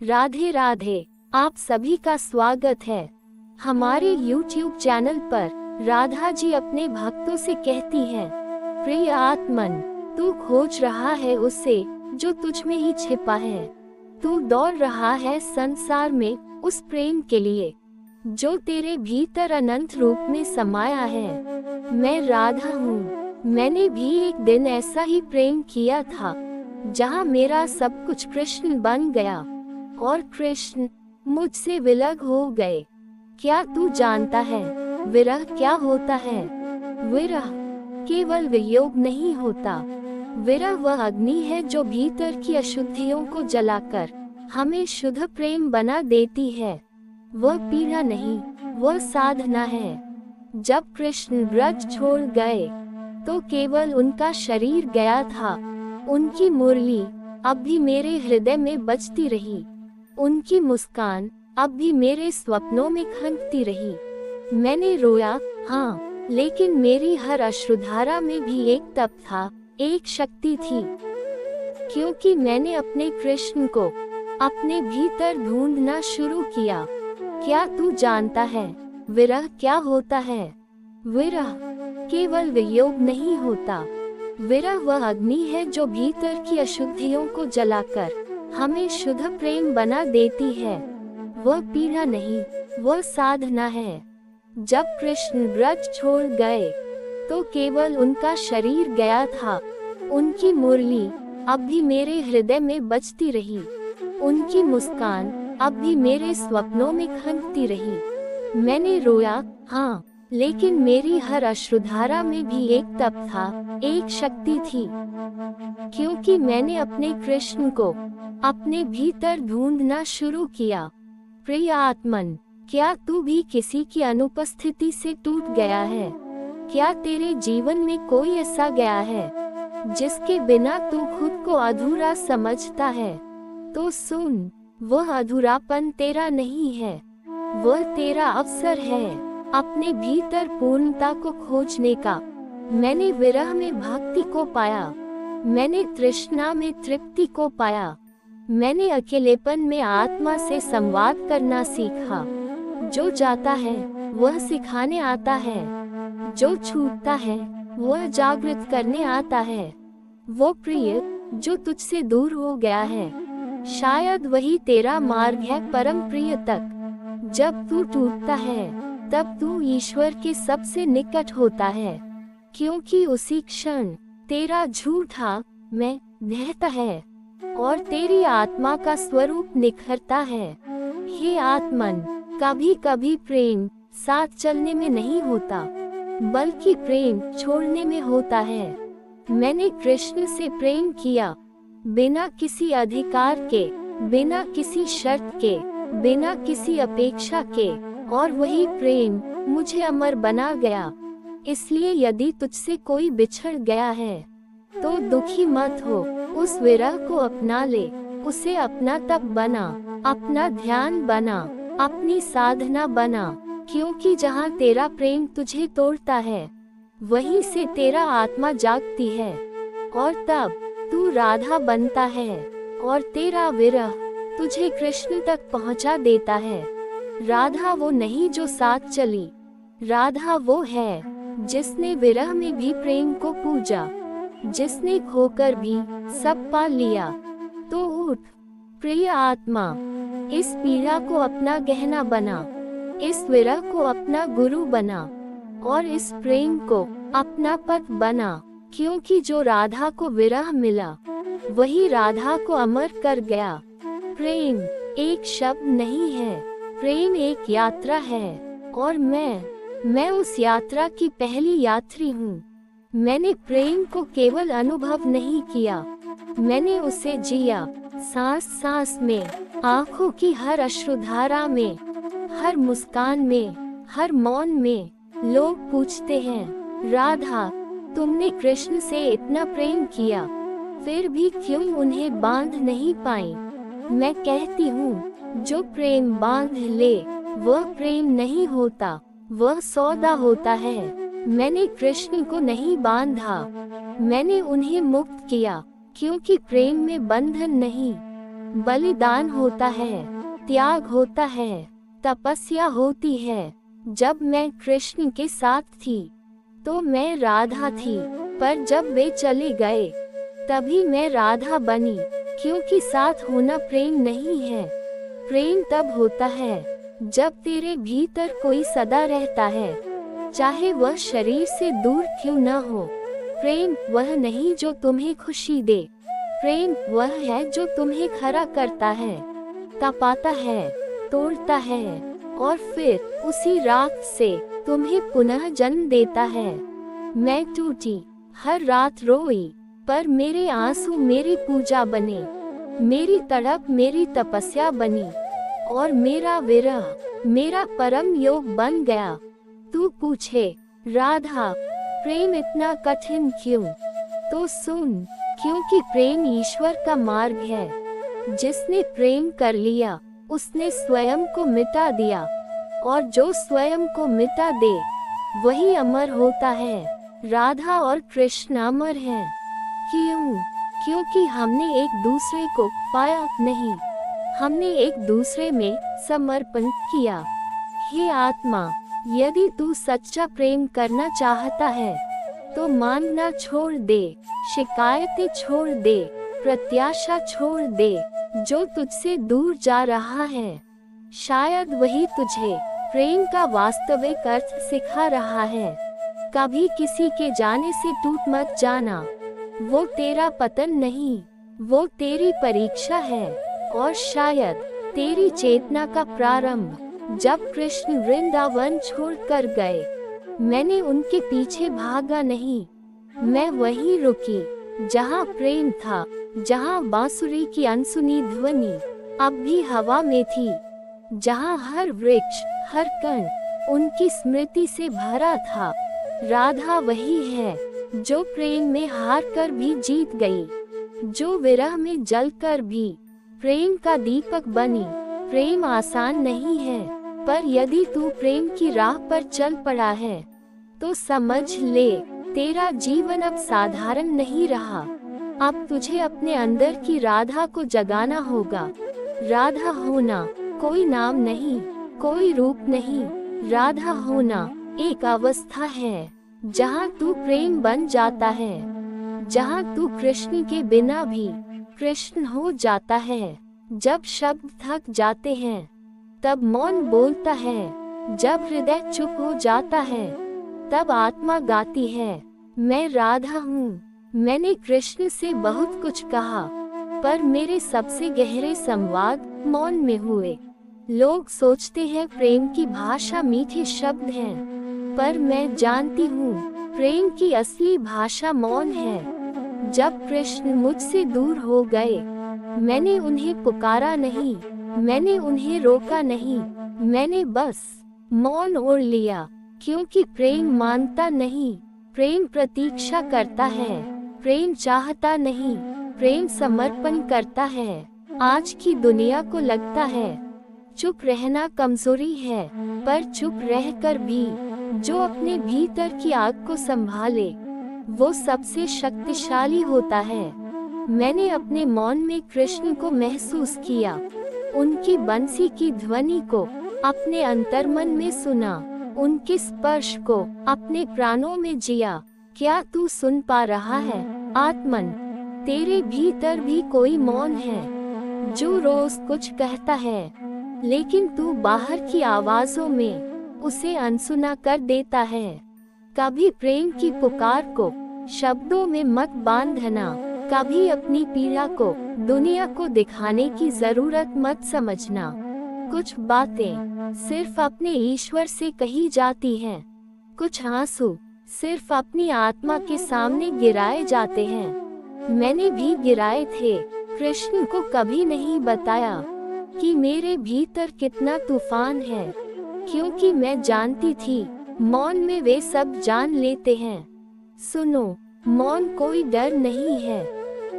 राधे राधे। आप सभी का स्वागत है हमारे YouTube चैनल पर। राधा जी अपने भक्तों से कहती हैं, प्रिय आत्मन, तू खोज रहा है उसे जो तुझ में ही छिपा है। तू दौड़ रहा है संसार में उस प्रेम के लिए जो तेरे भीतर अनंत रूप में समाया है। मैं राधा हूँ। मैंने भी एक दिन ऐसा ही प्रेम किया था जहाँ मेरा सब कुछ कृष्ण बन गया और कृष्ण मुझसे विलग हो गए। क्या तू जानता है विरह क्या होता है? विरह केवल वियोग नहीं होता। विरह वह अग्नि है जो भीतर की अशुद्धियों को जलाकर हमें शुद्ध प्रेम बना देती है। वह पीड़ा नहीं, वह साधना है। जब कृष्ण ब्रज छोड़ गए तो केवल उनका शरीर गया था। उनकी मुरली अब भी मेरे हृदय में बजती रही। उनकी मुस्कान अब भी मेरे स्वप्नों में खनकती रही। मैंने रोया, हाँ, लेकिन मेरी हर अश्रुधारा में भी एक तप था, एक शक्ति थी। क्योंकि मैंने अपने कृष्ण को अपने भीतर ढूंढना शुरू किया। क्या तू जानता है विरह क्या होता है? विरह केवल वियोग नहीं होता। विरह वह अग्नि है जो भीतर की अशुद्धियों को जलाकर हमें शुद्ध प्रेम बना देती है। वह पीड़ा नहीं, वह साधना है। जब कृष्ण ब्रज छोड़ गए तो केवल उनका शरीर गया था। उनकी मुरली अब भी मेरे हृदय में बजती रही। उनकी मुस्कान अब भी मेरे स्वप्नों में खनकती रही। मैंने रोया, हाँ, लेकिन मेरी हर अश्रुधारा में भी एक तप था, एक शक्ति थी। क्योंकि मैंने अपने कृष्ण को अपने भीतर ढूंढना शुरू किया। प्रिय आत्मन, क्या तू भी किसी की अनुपस्थिति से टूट गया है? क्या तेरे जीवन में कोई ऐसा गया है जिसके बिना तू खुद को अधूरा समझता है? तो सुन, वह अधूरापन तेरा नहीं है, वह तेरा अवसर है अपने भीतर पूर्णता को खोजने का। मैंने विरह में भक्ति को पाया, मैंने तृष्णा में तृप्ति को पाया, मैंने अकेलेपन में आत्मा से संवाद करना सीखा। जो जाता है वह सिखाने आता है, जो छूटता है वह जागृत करने आता है। वो प्रिय जो तुझसे दूर हो गया है, शायद वही तेरा मार्ग है परम प्रिय तक। जब तू टूटता है तब तू ईश्वर के सबसे निकट होता है, क्योंकि उसी क्षण तेरा झूठा मैं बहता है और तेरी आत्मा का स्वरूप निखरता है। हे आत्मन, कभी कभी प्रेम साथ चलने में नहीं होता, बल्कि प्रेम छोड़ने में होता है। मैंने कृष्ण से प्रेम किया, बिना किसी अधिकार के, बिना किसी शर्त के, बिना किसी अपेक्षा के, और वही प्रेम मुझे अमर बना गया। इसलिए यदि तुझसे कोई बिछड़ गया है तो दुखी मत हो, उस विरह को अपना ले, उसे अपना तप बना, अपना ध्यान बना, अपनी साधना बना। क्योंकि जहाँ तेरा प्रेम तुझे तोड़ता है वहीं से तेरा आत्मा जागती है और तब तू राधा बनता है और तेरा विरह तुझे कृष्ण तक पहुँचा देता है। राधा वो नहीं जो साथ चली, राधा वो है जिसने विरह में भी प्रेम को पूजा, जिसने खोकर भी सब पा लिया। तो उठ प्रिय आत्मा, इस पीड़ा को अपना गहना बना, इस विरह को अपना गुरु बना और इस प्रेम को अपना पथ बना। क्योंकि जो राधा को विरह मिला वही राधा को अमर कर गया। प्रेम एक शब्द नहीं है, प्रेम एक यात्रा है और मैं उस यात्रा की पहली यात्री हूँ। मैंने प्रेम को केवल अनुभव नहीं किया, मैंने उसे जिया, सांस सांस में, आँखों की हर अश्रुधारा में, हर मुस्कान में, हर मौन में। लोग पूछते हैं, राधा, तुमने कृष्ण से इतना प्रेम किया, फिर भी क्यों उन्हें बांध नहीं पाई? मैं कहती हूँ, जो प्रेम बांध ले वह प्रेम नहीं होता, वह सौदा होता है। मैंने कृष्ण को नहीं बांधा, मैंने उन्हें मुक्त किया, क्योंकि प्रेम में बंधन नहीं, बलिदान होता है, त्याग होता है, तपस्या होती है। जब मैं कृष्ण के साथ थी तो मैं राधा थी, पर जब वे चले गए तभी मैं राधा बनी, क्योंकि साथ होना प्रेम नहीं है। प्रेम तब होता है जब तेरे भीतर कोई सदा रहता है, चाहे वह शरीर से दूर क्यों न हो। प्रेम वह नहीं जो तुम्हें खुशी दे, प्रेम वह है जो तुम्हें खरा करता है, तपाता है, तोड़ता है और फिर उसी राख से तुम्हें पुनः जन्म देता है। मैं टूटी, हर रात रोई, पर मेरे आंसू मेरी पूजा बने, मेरी तड़प मेरी तपस्या बनी और मेरा विरह मेरा परम योग बन गया। तू पूछे राधा, प्रेम इतना कठिन क्यों? तो सुन, क्योंकि प्रेम ईश्वर का मार्ग है। जिसने प्रेम कर लिया उसने स्वयं को मिटा दिया, और जो स्वयं को मिटा दे वही अमर होता है। राधा और कृष्ण अमर हैं। क्यों? क्योंकि हमने एक दूसरे को पाया नहीं, हमने एक दूसरे में समर्पण किया। हे आत्मा, यदि तू सच्चा प्रेम करना चाहता है तो मांगना छोड़ दे, शिकायतें छोड़ दे, प्रत्याशा छोड़ दे। जो तुझसे दूर जा रहा है शायद वही तुझे प्रेम का वास्तविक अर्थ सिखा रहा है। कभी किसी के जाने से टूट मत जाना, वो तेरा पतन नहीं, वो तेरी परीक्षा है और शायद तेरी चेतना का प्रारंभ। जब कृष्ण वृंदावन छोड़कर गए, मैंने उनके पीछे भागा नहीं, मैं वहीं रुकी जहाँ प्रेम था, जहाँ बांसुरी की अनसुनी ध्वनि अब भी हवा में थी, जहाँ हर वृक्ष हर कण उनकी स्मृति से भरा था। राधा वही है जो प्रेम में हार कर भी जीत गई, जो विरह में जलकर भी प्रेम का दीपक बनी। प्रेम आसान नहीं है, पर यदि तू प्रेम की राह पर चल पड़ा है तो समझ ले, तेरा जीवन अब साधारण नहीं रहा। अब तुझे अपने अंदर की राधा को जगाना होगा। राधा होना कोई नाम नहीं, कोई रूप नहीं, राधा होना एक अवस्था है जहाँ तू प्रेम बन जाता है, जहाँ तू कृष्ण के बिना भी कृष्ण हो जाता है। जब शब्द थक जाते हैं तब मौन बोलता है, जब हृदय चुप हो जाता है तब आत्मा गाती है, मैं राधा हूँ। मैंने कृष्ण से बहुत कुछ कहा, पर मेरे सबसे गहरे संवाद मौन में हुए। लोग सोचते हैं प्रेम की भाषा मीठे शब्द हैं, पर मैं जानती हूँ प्रेम की असली भाषा मौन है। जब कृष्ण मुझसे दूर हो गए, मैंने उन्हें पुकारा नहीं, मैंने उन्हें रोका नहीं, मैंने बस मौन ओढ़ लिया। क्योंकि प्रेम मानता नहीं, प्रेम प्रतीक्षा करता है, प्रेम चाहता नहीं, प्रेम समर्पण करता है। आज की दुनिया को लगता है चुप रहना कमजोरी है, पर चुप रहकर भी जो अपने भीतर की आग को संभाले वो सबसे शक्तिशाली होता है। मैंने अपने मौन में कृष्ण को महसूस किया, उनकी बंसी की ध्वनि को अपने अंतर्मन में सुना, उनके स्पर्श को अपने प्राणों में जिया। क्या तू सुन पा रहा है आत्मन? तेरे भीतर भी कोई मौन है जो रोज कुछ कहता है, लेकिन तू बाहर की आवाजों में उसे अनसुना कर देता है। कभी प्रेम की पुकार को शब्दों में मत बांधना, कभी अपनी पीड़ा को दुनिया को दिखाने की जरूरत मत समझना। कुछ बातें सिर्फ अपने ईश्वर से कही जाती हैं, कुछ आंसू सिर्फ अपनी आत्मा के सामने गिराए जाते हैं। मैंने भी गिराए थे, कृष्ण को कभी नहीं बताया कि मेरे भीतर कितना तूफान है, क्योंकि मैं जानती थी मौन में वे सब जान लेते हैं। सुनो, मौन कोई डर नहीं है,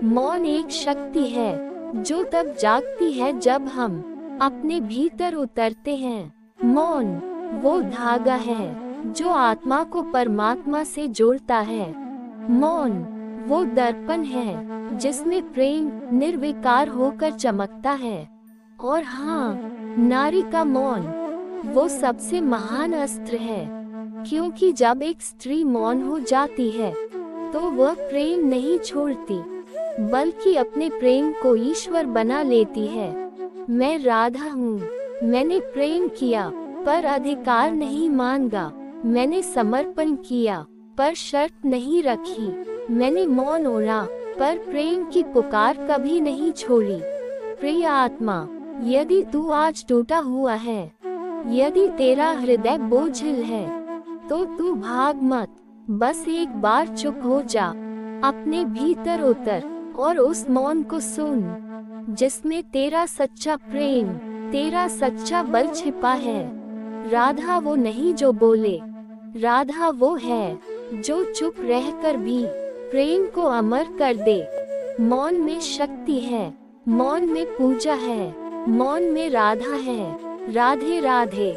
मौन एक शक्ति है जो तब जागती है जब हम अपने भीतर उतरते हैं। मौन वो धागा है जो आत्मा को परमात्मा से जोड़ता है। मौन वो दर्पण है जिसमें प्रेम निर्विकार होकर चमकता है। और हाँ, नारी का मौन वो सबसे महान अस्त्र है, क्योंकि जब एक स्त्री मौन हो जाती है तो वह प्रेम नहीं छोड़ती, बल्कि अपने प्रेम को ईश्वर बना लेती है। मैं राधा हूँ, मैंने प्रेम किया पर अधिकार नहीं मांगा, मैंने समर्पण किया पर शर्त नहीं रखी, मैंने मौन ओढ़ा पर प्रेम की पुकार कभी नहीं छोड़ी। प्रिय आत्मा, यदि तू आज टूटा हुआ है, यदि तेरा हृदय बोझिल है, तो तू भाग मत, बस एक बार चुप हो जा, अपने भीतर उतर और उस मौन को सुन, जिसमें तेरा सच्चा प्रेम, तेरा सच्चा बल छिपा है। राधा वो नहीं जो बोले, राधा वो है जो चुप रहकर भी प्रेम को अमर कर दे। मौन में शक्ति है, मौन में पूजा है, मौन में राधा है। राधे राधे।